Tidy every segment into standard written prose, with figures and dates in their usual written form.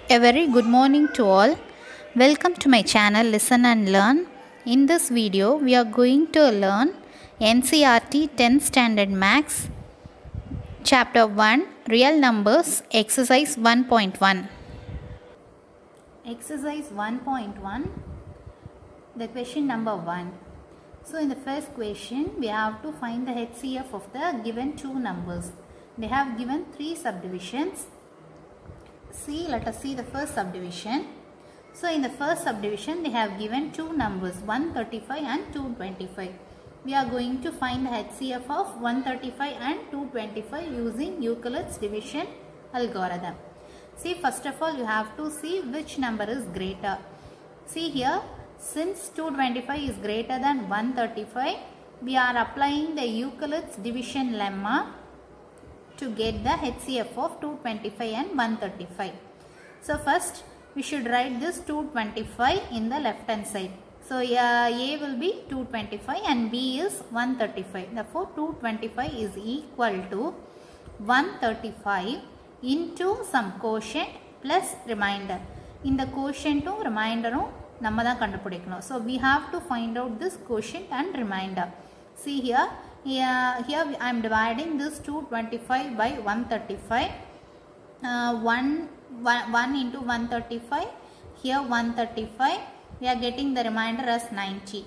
A very good morning to all. Welcome to my channel Listen and Learn. In this video, we are going to learn NCERT 10th Standard Maths, Chapter 1, Real Numbers, Exercise 1.1. Exercise 1.1, the question number 1. So, in the first question, we have to find the HCF of the given two numbers. They have given three subdivisions. Let us see the first subdivision. So, in the first subdivision, they have given two numbers 135 and 225. We are going to find the HCF of 135 and 225 using Euclid's division algorithm. See, first of all, you have to see which number is greater. See here, since 225 is greater than 135, we are applying the Euclid's division lemma to get the HCF of 225 and 135. So first we should write this 225 in the left hand side. So A will be 225 and B is 135. Therefore 225 is equal to 135 into some quotient plus remainder. In the quotient to remainder நம்ம தான் கண்டுபிடிக்கணும். So we have to find out this quotient and remainder. See here I am dividing this 225 by 135. 1 into 135. Here 135. We are getting the remainder as 90.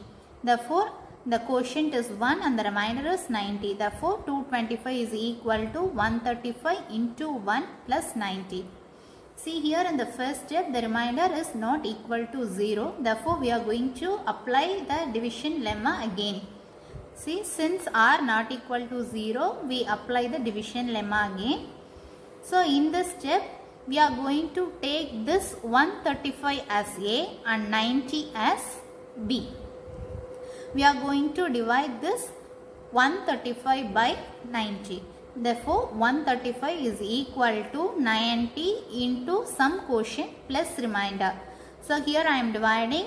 Therefore, the quotient is 1 and the remainder is 90. Therefore, 225 is equal to 135 into 1 plus 90. See here in the first step, the remainder is not equal to 0. Therefore, we are going to apply the division lemma again. See, since r not equal to 0, we apply the division lemma again. So, in this step, we are going to take this 135 as A and 90 as B. We are going to divide this 135 by 90. Therefore, 135 is equal to 90 into some quotient plus remainder. So, here I am dividing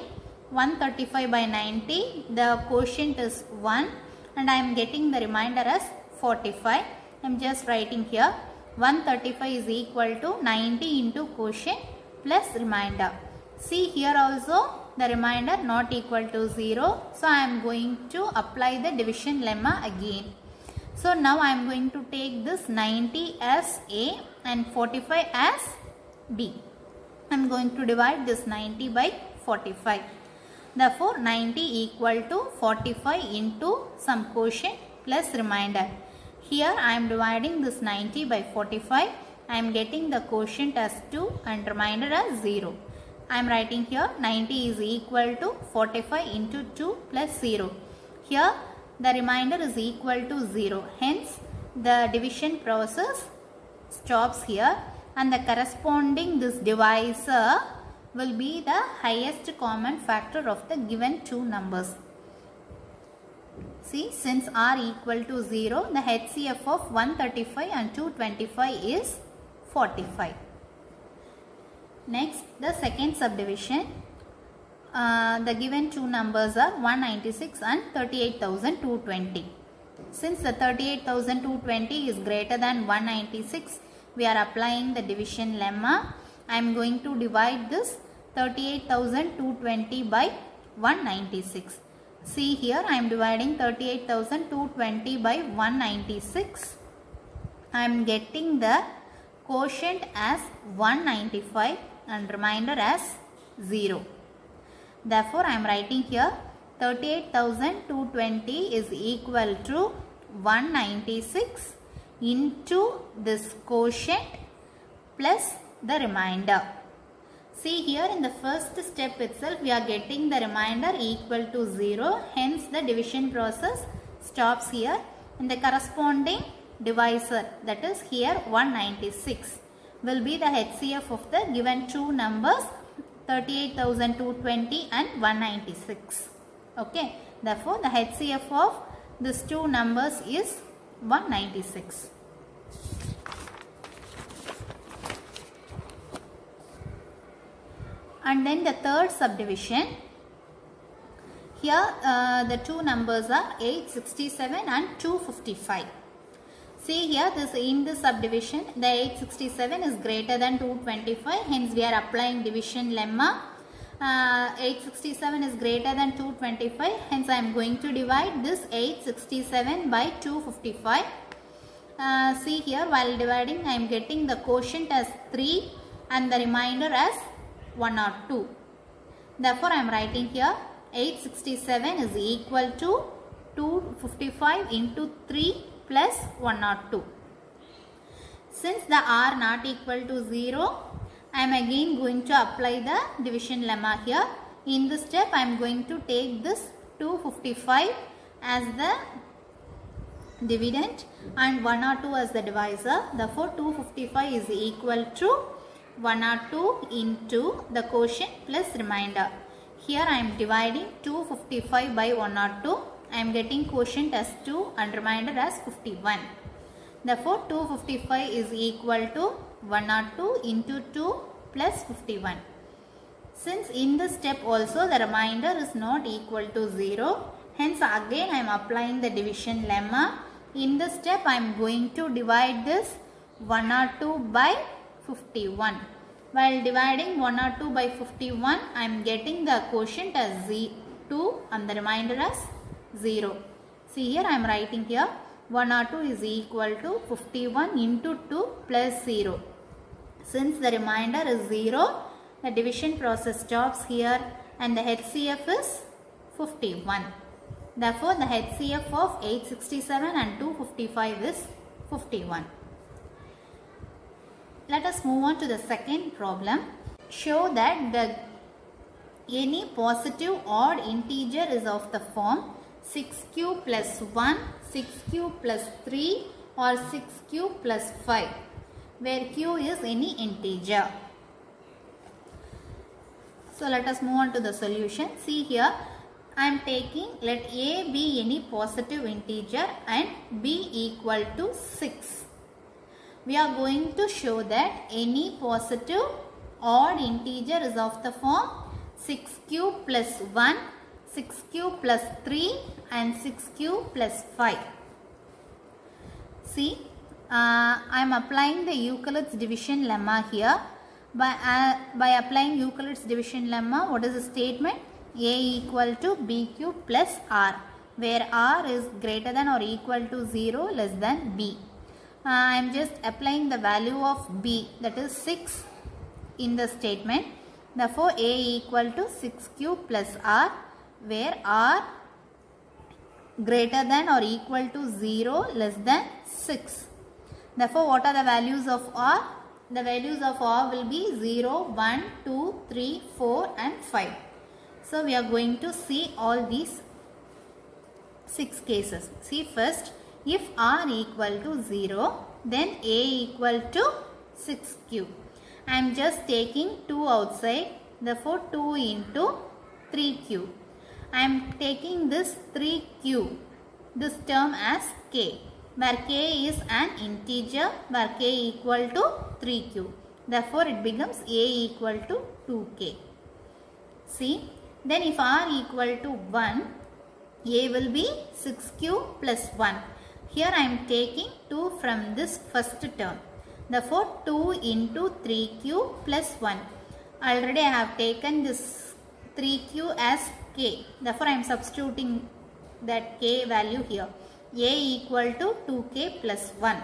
135 by 90. The quotient is 1 and I am getting the remainder as 45. I am just writing here 135 is equal to 90 into quotient plus remainder. See here also the remainder not equal to 0. So, I am going to apply the division lemma again. So, now I am going to take this 90 as A and 45 as B. I am going to divide this 90 by 45. Therefore, 90 equal to 45 into some quotient plus remainder. Here I am dividing this 90 by 45. I am getting the quotient as 2 and remainder as 0. I am writing here 90 is equal to 45 into 2 plus 0. Here the remainder is equal to 0. Hence, the division process stops here and the corresponding this divisor will be the highest common factor of the given two numbers. See, since r equal to 0, the HCF of 135 and 225 is 45. Next, the second subdivision. The given two numbers are 196 and 38,220. Since the 38,220 is greater than 196, we are applying the division lemma. I am going to divide this 38,220 by 196. See here I am dividing 38,220 by 196. I am getting the quotient as 195 and remainder as 0. Therefore, I am writing here 38,220 is equal to 196 into this quotient plus the remainder. See here in the first step itself we are getting the remainder equal to 0. Hence, the division process stops here and the corresponding divisor, that is here 196, will be the HCF of the given two numbers 38,220 and 196. Okay. Therefore, the HCF of these two numbers is 196. And then the third subdivision. Here the two numbers are 867 and 255. See here, in this subdivision, the 867 is greater than 225. Hence, we are applying division lemma. 867 is greater than 225. Hence, I am going to divide this 867 by 255. See here, while dividing, I am getting the quotient as 3 and the remainder as 102. Therefore, I am writing here 867 is equal to 255 into 3 plus 102. Since the r not equal to 0, I am again going to apply the division lemma here. In this step, I am going to take this 255 as the dividend and 102 as the divisor. Therefore, 255 is equal to 102 into the quotient plus remainder. Here I am dividing 255 by 102. I am getting quotient as 2 and remainder as 51. Therefore, 255 is equal to 102 into 2 plus 51. Since in this step also the remainder is not equal to 0, hence again I am applying the division lemma. In this step I am going to divide this 102 by 51. While dividing 102 by 51, I am getting the quotient as 2 and the remainder as 0. See here, I am writing here 102 is equal to 51 into 2 plus 0. Since the remainder is 0, the division process stops here and the HCF is 51. Therefore, the HCF of 867 and 255 is 51. Let us move on to the second problem. Show that any positive odd integer is of the form 6q plus 1, 6q plus 3 or 6q plus 5, where q is any integer. So let us move on to the solution. See here, I am taking, let a be any positive integer and b equal to 6. We are going to show that any positive odd integer is of the form 6q plus 1, 6q plus 3 and 6q plus 5. See, I am applying the Euclid's division lemma here. By applying Euclid's division lemma, what is the statement? A equal to b cube plus r, where r is greater than or equal to 0, less than b. I am just applying the value of b, that is 6 in the statement. Therefore, a equal to 6q plus r, where r greater than or equal to 0, less than 6. Therefore, what are the values of r? The values of r will be 0, 1, 2, 3, 4 and 5. So, we are going to see all these 6 cases. See first, if r equal to 0, then a equal to 6q. I am just taking 2 outside, therefore 2 into 3q. I am taking this 3q, this term as k, where k is an integer, where k equal to 3q. Therefore, it becomes a equal to 2k. See, then if r equal to 1, a will be 6q plus 1. Here I am taking 2 from this first term. Therefore, 2 into 3q plus 1. Already I have taken this 3q as k. Therefore, I am substituting that k value here. A equal to 2k plus 1.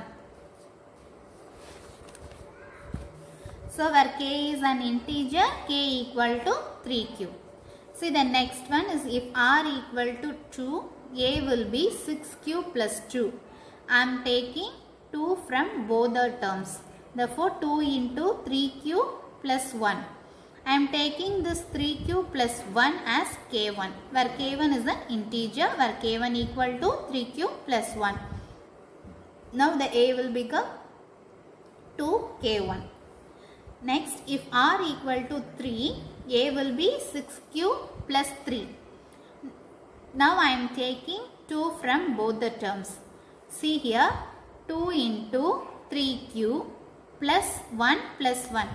So, where k is an integer, k equal to 3q. See, the next one is if r equal to 2, a will be 6q plus 2. I am taking 2 from both the terms. Therefore, 2 into 3q plus 1. I am taking this 3q plus 1 as k1, where k1 is an integer, where k1 equal to 3q plus 1. Now, the a will become 2k1. Next, if r equal to 3, a will be 6q plus 3. Now, I am taking 2 from both the terms. See here, 2 into 3q plus 1 plus 1.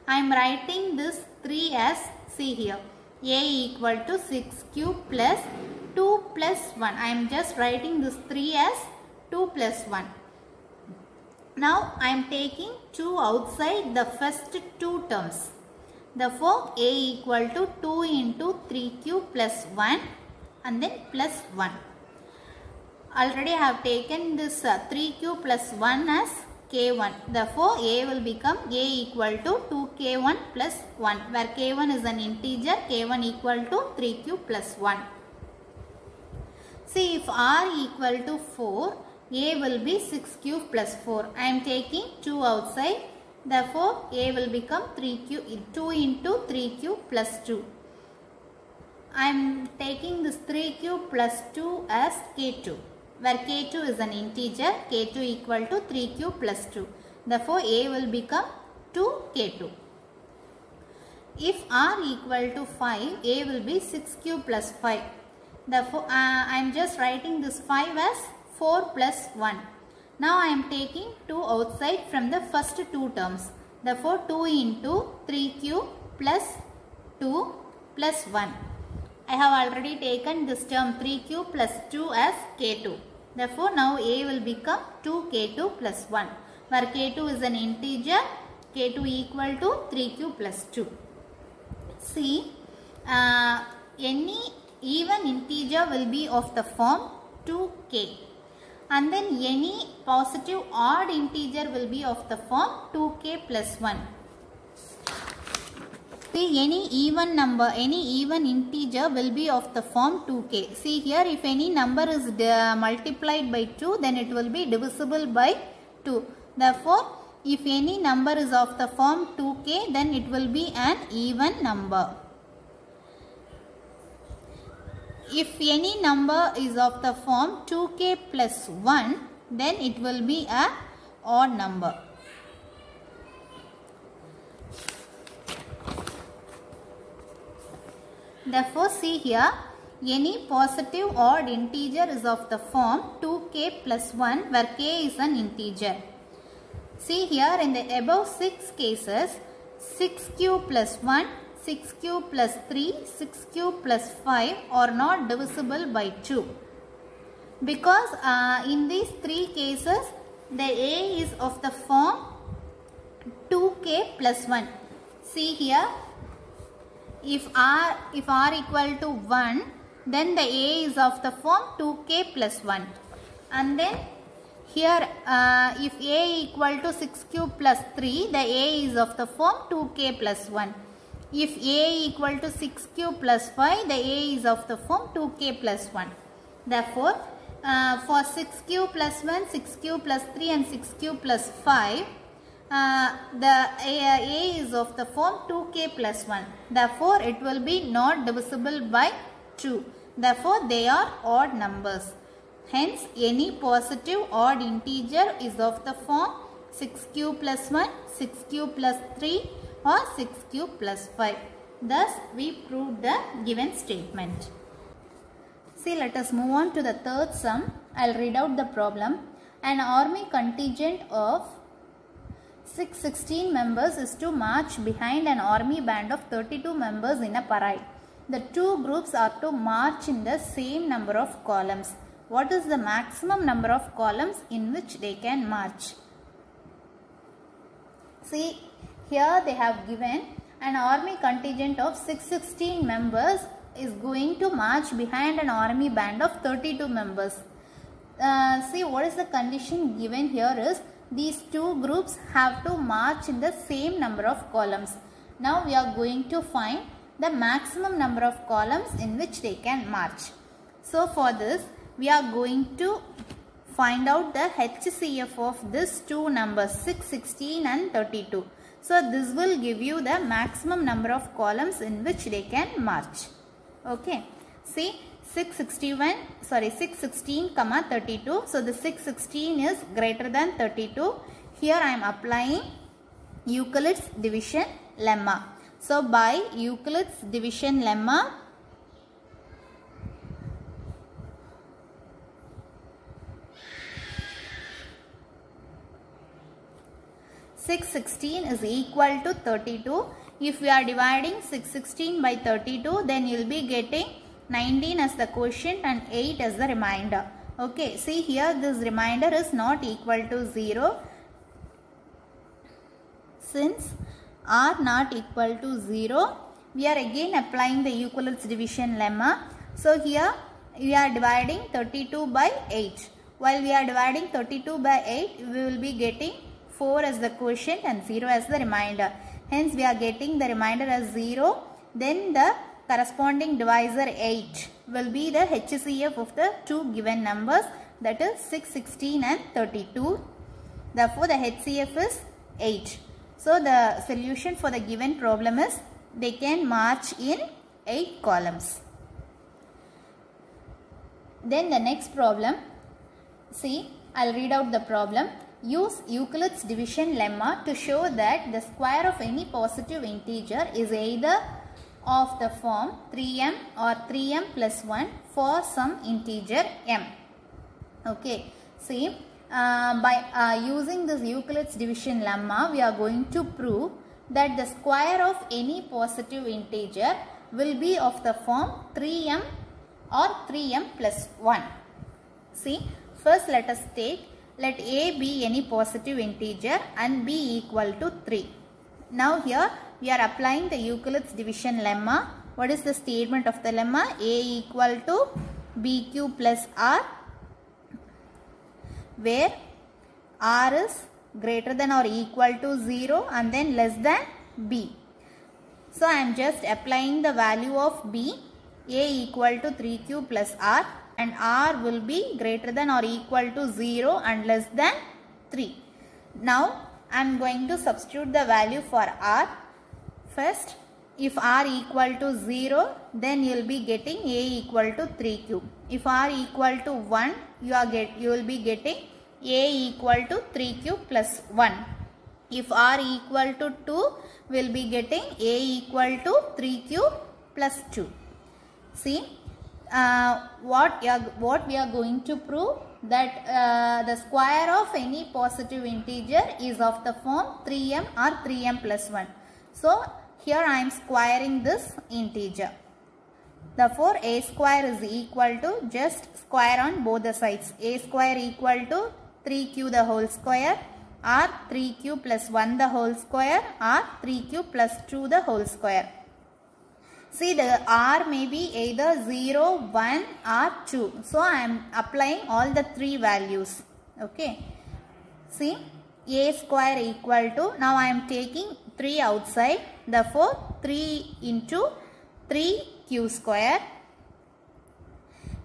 I am writing this 3 as, see here, a equal to 6q plus 2 plus 1. I am just writing this 3 as 2 plus 1. Now I am taking 2 outside the first two terms. Therefore a equal to 2 into 3q plus 1 and then plus 1. Already I have taken this 3q plus 1 as k1. Therefore a will become a equal to 2k1 plus 1, where k1 is an integer, k1 equal to 3q plus 1. See, if r equal to 4, a will be 6q plus 4. I am taking 2 outside. Therefore a will become 2 into 3q plus 2. I am taking this 3q plus 2 as k2, where k2 is an integer, k2 equal to 3q plus 2. Therefore a will become 2k2. If r equal to 5, a will be 6q plus 5. Therefore I am just writing this 5 as 4 plus 1. Now I am taking 2 outside from the first two terms. Therefore 2 into 3q plus 2 plus 1. I have already taken this term 3q plus 2 as k2. Therefore now a will become 2k2 plus 1, where k2 is an integer, k2 equal to 3q plus 2. See, any even integer will be of the form 2k, and then any positive odd integer will be of the form 2k plus 1. See, any even number, any even integer will be of the form 2k. See here, if any number is multiplied by 2, then it will be divisible by 2. Therefore, if any number is of the form 2k, then it will be an even number. If any number is of the form 2k plus 1, then it will be an odd number. Therefore, see here, any positive odd integer is of the form 2k plus 1, where k is an integer. See here, in the above 6 cases, 6q plus 1, 6q plus 3, 6q plus 5 are not divisible by 2. Because in these 3 cases, the a is of the form 2k plus 1. See here, if r equal to 1, then the a is of the form 2k plus 1. And then here, if a equal to 6q plus 3, the a is of the form 2k plus 1. If a equal to 6q plus 5, the a is of the form 2k plus 1. Therefore, for 6q plus 1, 6q plus 3 and 6q plus 5, the a is of the form 2k plus 1. Therefore, it will be not divisible by 2. Therefore, they are odd numbers. Hence, any positive odd integer is of the form 6q plus 1, 6q plus 3 or 6q plus 5. Thus, we proved the given statement. See, let us move on to the third sum. I will read out the problem. An army contingent of 616 members is to march behind an army band of 32 members in a parade. The two groups are to march in the same number of columns. What is the maximum number of columns in which they can march? See, here they have given an army contingent of 616 members is going to march behind an army band of 32 members. See, what is the condition given here is these two groups have to march in the same number of columns. Now we are going to find the maximum number of columns in which they can march. So for this, we are going to find out the HCF of these two numbers 616 and 32. So this will give you the maximum number of columns in which they can march. Okay. See, 616 comma 32. So the 616 is greater than 32. Here I am applying Euclid's division lemma. So by Euclid's division lemma, 616 is equal to 32. If we are dividing 616 by 32, then you will be getting 19 as the quotient and 8 as the remainder. Okay, see here this remainder is not equal to 0. Since r not equal to 0, we are again applying the Euclid's division lemma. So here we are dividing 32 by 8. While we are dividing 32 by 8, we will be getting 4 as the quotient and 0 as the remainder. Hence we are getting the remainder as 0. Then the corresponding divisor 8 will be the HCF of the two given numbers, that is 6, 16 and 32. Therefore the HCF is 8. So the solution for the given problem is they can march in 8 columns. Then the next problem, see, I'll read out the problem. Use Euclid's division lemma to show that the square of any positive integer is either of the form 3m or 3m plus 1 for some integer m. Okay, see, by using this Euclid's division lemma, we are going to prove that the square of any positive integer will be of the form 3m or 3m plus 1. See, first let us take, let a be any positive integer and b equal to 3. Now here we are applying the Euclid's division lemma. What is the statement of the lemma? A equal to bq plus r, where r is greater than or equal to 0 and then less than b. So I am just applying the value of b, a equal to 3q plus r, and r will be greater than or equal to 0 and less than 3. Now I am going to substitute the value for r. First, if r equal to 0, then you will be getting a equal to 3q. If r equal to 1, you will be getting a equal to 3q plus 1. If r equal to 2, we will be getting a equal to 3q plus 2. See, what we are going to prove, that the square of any positive integer is of the form 3m or 3m plus 1. So here I am squaring this integer. Therefore a square is equal to, just square on both the sides, a square equal to 3q the whole square, or 3q plus 1 the whole square, or 3q plus 2 the whole square. See, the r may be either 0, 1 or 2. So I am applying all the three values. Okay. See, a square equal to, now I am taking 3 outside. Therefore 3 into 3q square.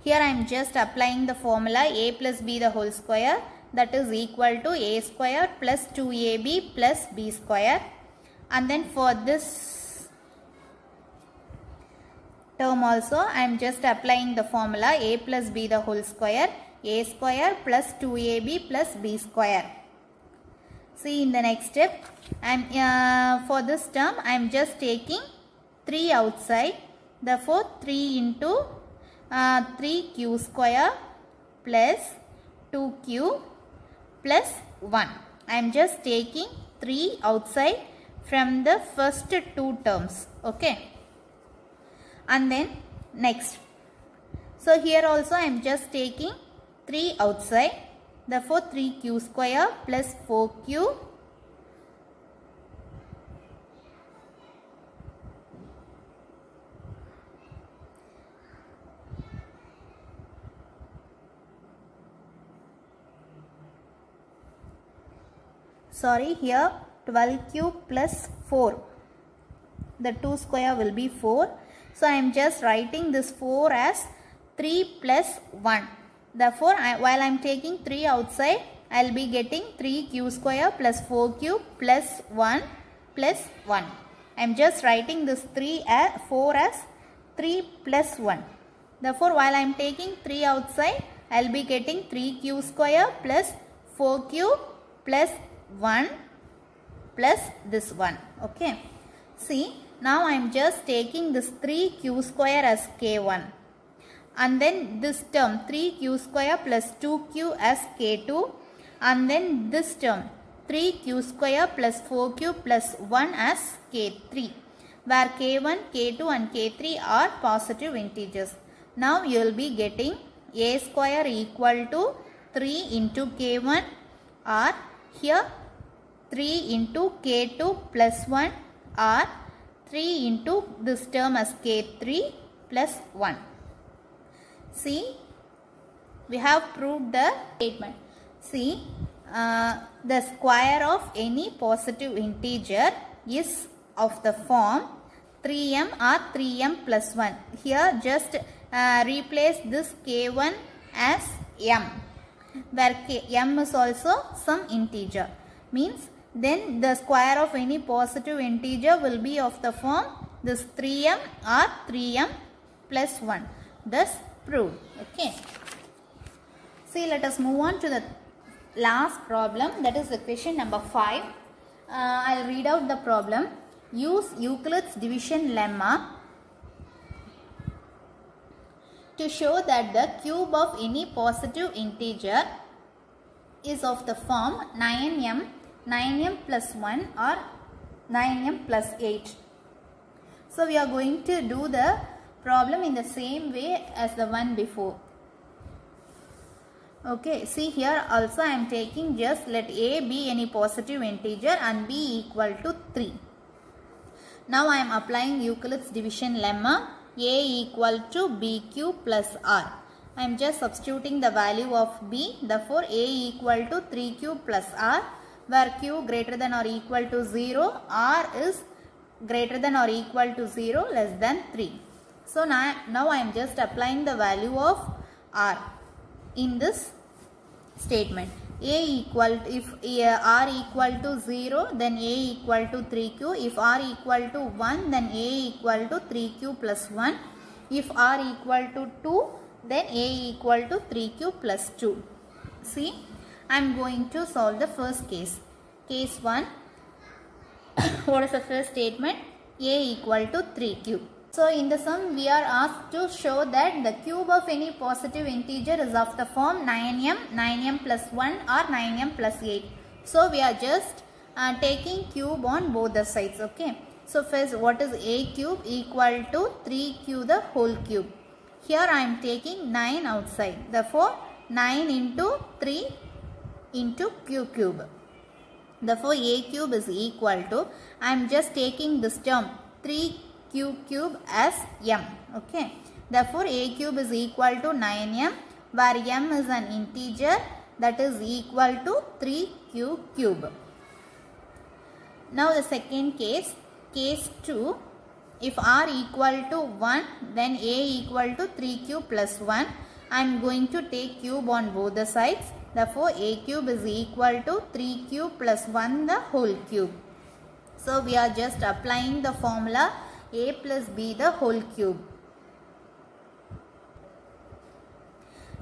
Here I am just applying the formula a plus b the whole square, that is equal to a square plus 2ab plus b square. And then for this term also I am just applying the formula a plus b the whole square, a square plus 2ab plus b square. See, in the next step, for this term I am just taking 3 outside. Therefore 3 into 3q square plus 2q plus 1. I am just taking 3 outside from the first two terms. Okay. And then next, so here also I am just taking 3 outside. Therefore 3q square plus 4q here 12q plus 4. The 2 square will be 4. So I am just writing this 4 as 3 plus 1. Therefore, while I am taking 3 outside, I will be getting 3q square plus 4q plus 1 plus 1. I am just writing this 4 as 3 plus 1. Therefore, while I am taking 3 outside, I will be getting 3q square plus 4q plus 1 plus this 1. Okay. See, now I am just taking this 3q square as k1. And then this term 3q square plus 2q as k2. And then this term 3q square plus 4q plus 1 as k3. Where k1, k2 and k3 are positive integers. Now you will be getting a square equal to 3 into k1, or here 3 into k2 plus 1 or 3 into this term as k3 plus 1. See, we have proved the statement. See, the square of any positive integer is of the form 3m or 3m plus 1. Here just replace this k1 as m, where m is also some integer. Means then the square of any positive integer will be of the form this 3m or 3m plus 1. Thus proved. Okay. See, let us move on to the last problem, that is the question number 5. I'll read out the problem. Use Euclid's division lemma to show that the cube of any positive integer is of the form 9m plus 1 or 9m plus 8. So we are going to do the problem in the same way as the one before. Okay, see here also I am taking just let a be any positive integer and b equal to 3. Now I am applying Euclid's division lemma, a equal to b cube plus r. I am just substituting the value of b, therefore a equal to 3 cube plus r, where q greater than or equal to 0, r is greater than or equal to 0 less than 3. So now I am just applying the value of r in this statement. A equal to, if r equal to 0, then a equal to 3q. If r equal to 1, then a equal to 3q plus 1. If r equal to 2, then a equal to 3q plus 2. See, I am going to solve the first case. Case 1. What is the first statement? A equal to 3q. So in the sum we are asked to show that the cube of any positive integer is of the form 9m plus 1 or 9m plus 8. So we are just taking cube on both the sides. Okay. So first, what is a cube? Equal to 3q the whole cube. Here I am taking 9 outside. Therefore 9 into 3 into q cube. Therefore a cube is equal to, I am just taking this term 3q cube as m. Okay. Therefore a cube is equal to 9m, where m is an integer, that is equal to 3q cube. Now the second case, case 2. If r equal to 1, then a equal to 3q plus 1. I am going to take cube on both the sides. Therefore a cube is equal to 3q plus 1 the whole cube. So we are just applying the formula a plus b the whole cube.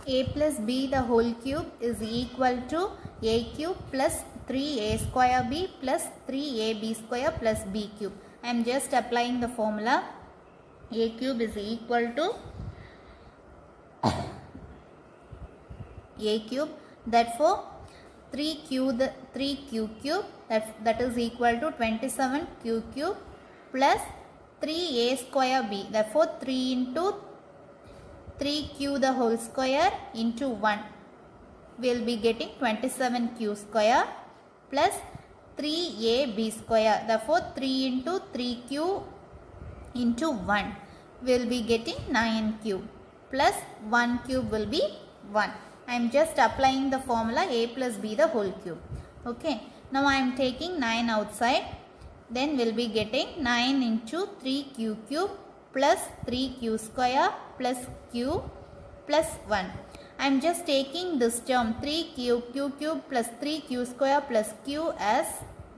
A plus b the whole cube is equal to a cube plus 3a square b plus 3ab square plus b cube. I am just applying the formula. A cube is equal to a cube. Therefore 3q cube, that is equal to 27q cube plus 3a square b. Therefore 3 into 3q the whole square into 1. We will be getting 27q square plus 3ab square. Therefore 3 into 3q into 1. We will be getting 9q plus 1 cube will be 1. I am just applying the formula a plus b the whole cube. Okay. Now I am taking 9 outside. Then we will be getting 9 into 3q cube plus 3q square plus q plus 1. I am just taking this term 3q cube plus 3q square plus q as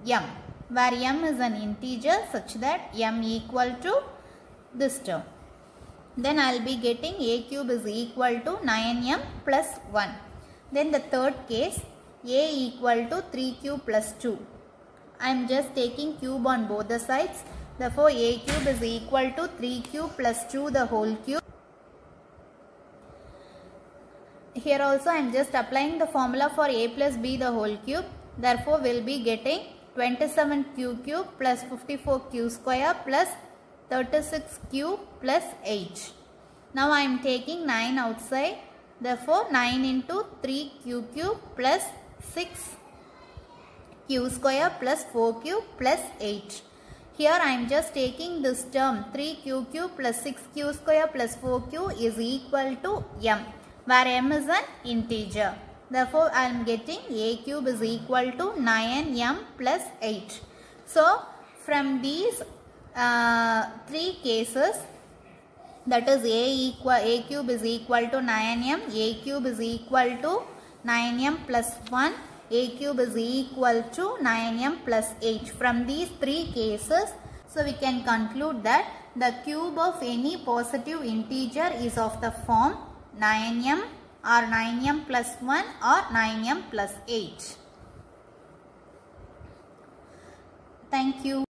m, where m is an integer such that m equal to this term. Then I will be getting a cube is equal to 9m plus 1. Then the third case, a equal to 3q plus 2. I am just taking cube on both the sides. Therefore a cube is equal to 3q plus 2 the whole cube. Here also I am just applying the formula for a plus b the whole cube. Therefore we will be getting 27q cube plus 54q square plus 36q plus 8. Now I am taking 9 outside. Therefore 9 into 3q cube plus 6 q square plus 4q plus 8. Here I am just taking this term 3q cube plus 6q square plus 4q is equal to m, where m is an integer. Therefore, I am getting a cube is equal to 9m plus 8. So, from these three cases, that is a cube is equal to 9m, a cube is equal to 9m plus 1, a cube is equal to 9m plus 8. From these three cases, so we can conclude that the cube of any positive integer is of the form 9m or 9m plus 1 or 9m plus 8. Thank you.